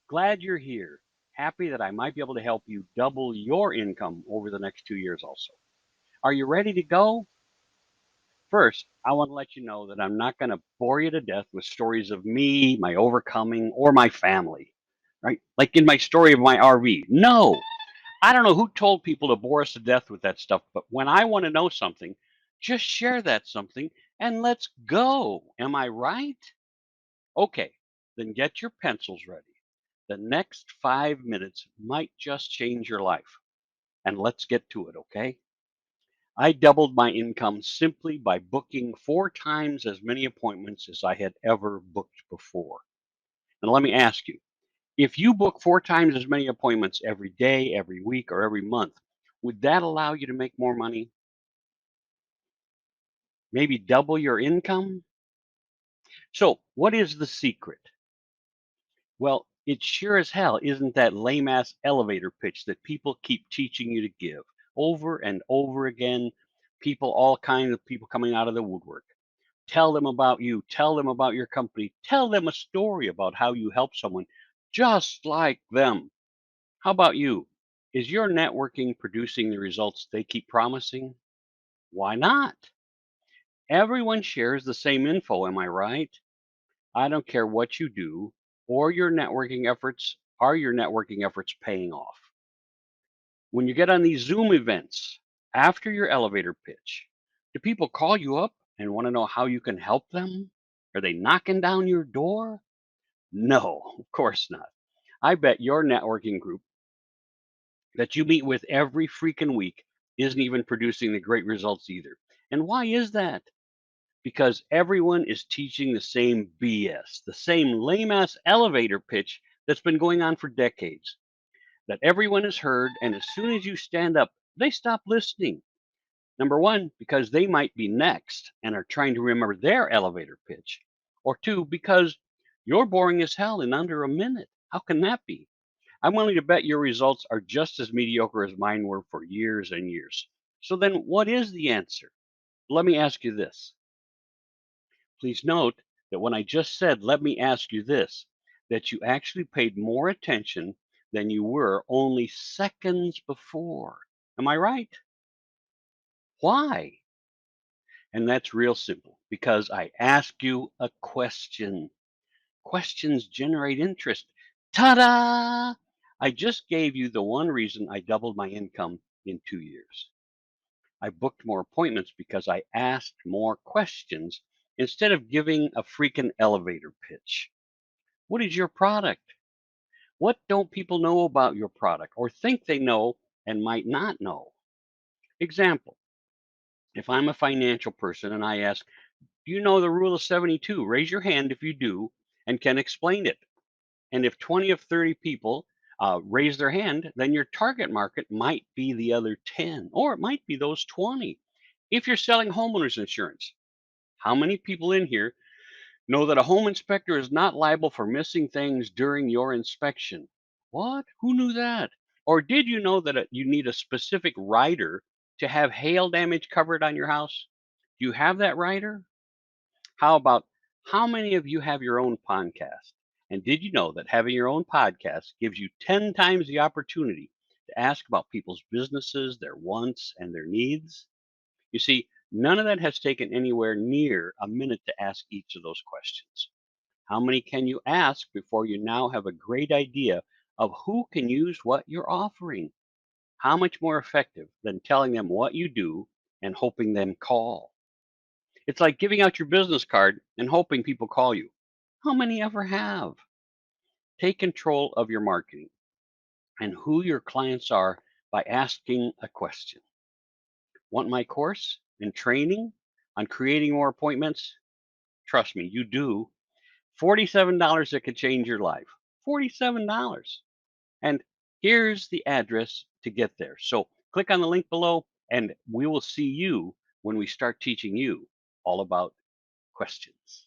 Glad you're here. Happy that I might be able to help you double your income over the next 2 years also. Are you ready to go? First, I want to let you know that I'm not going to bore you to death with stories of me, my overcoming, or my family, right? Like in my story of my RV. No, I don't know who told people to bore us to death with that stuff, but when I want to know something, just share that something and let's go. Am I right? Okay, then get your pencils ready. The next 5 minutes might just change your life. And let's get to it, okay? I doubled my income simply by booking 4 times as many appointments as I had ever booked before. And let me ask you, if you book 4 times as many appointments every day, every week, or every month, would that allow you to make more money? Maybe double your income? So, what is the secret? Well, it sure as hell isn't that lame ass elevator pitch that people keep teaching you to give over and over again. People, all kinds of people coming out of the woodwork. Tell them about you, tell them about your company, tell them a story about how you help someone just like them. How about you? Is your networking producing the results they keep promising? Why not? Everyone shares the same info, am I right? I don't care what you do or your networking efforts. Are your networking efforts paying off? When you get on these Zoom events after your elevator pitch, do people call you up and want to know how you can help them? Are they knocking down your door? No, of course not. I bet your networking group that you meet with every freaking week isn't even producing the great results either. And why is that? Because everyone is teaching the same BS, the same lame ass elevator pitch that's been going on for decades, that everyone has heard. And as soon as you stand up, they stop listening. Number one, because they might be next and are trying to remember their elevator pitch. Or two, because you're boring as hell in under a minute. How can that be? I'm willing to bet your results are just as mediocre as mine were for years and years. So then, what is the answer? Let me ask you this. Please note that when I just said, let me ask you this, that you actually paid more attention than you were only seconds before. Am I right? Why? And that's real simple because I ask you a question. Questions generate interest. Ta da! I just gave you the one reason I doubled my income in 2 years. I booked more appointments because I asked more questions instead of giving a freaking elevator pitch. What is your product? What don't people know about your product or think they know and might not know? Example, if I'm a financial person and I ask, do you know the rule of 72? Raise your hand if you do and can explain it. And if 20 of 30 people raise their hand, then your target market might be the other 10, or it might be those 20. If you're selling homeowners insurance, how many people in here know that a home inspector is not liable for missing things during your inspection? What? Who knew that? Or did you know that you need a specific rider to have hail damage covered on your house? Do you have that rider? How about how many of you have your own podcast? And did you know that having your own podcast gives you 10 times the opportunity to ask about people's businesses, their wants, and their needs? You see, none of that has taken anywhere near a minute to ask each of those questions. How many can you ask before you now have a great idea of who can use what you're offering? How much more effective than telling them what you do and hoping them call? It's like giving out your business card and hoping people call you. How many ever have? Take control of your marketing and who your clients are by asking a question. Want my course and training on creating more appointments? Trust me, you do. $47 that could change your life. $47. And here's the address to get there. So click on the link below and we will see you when we start teaching you all about questions.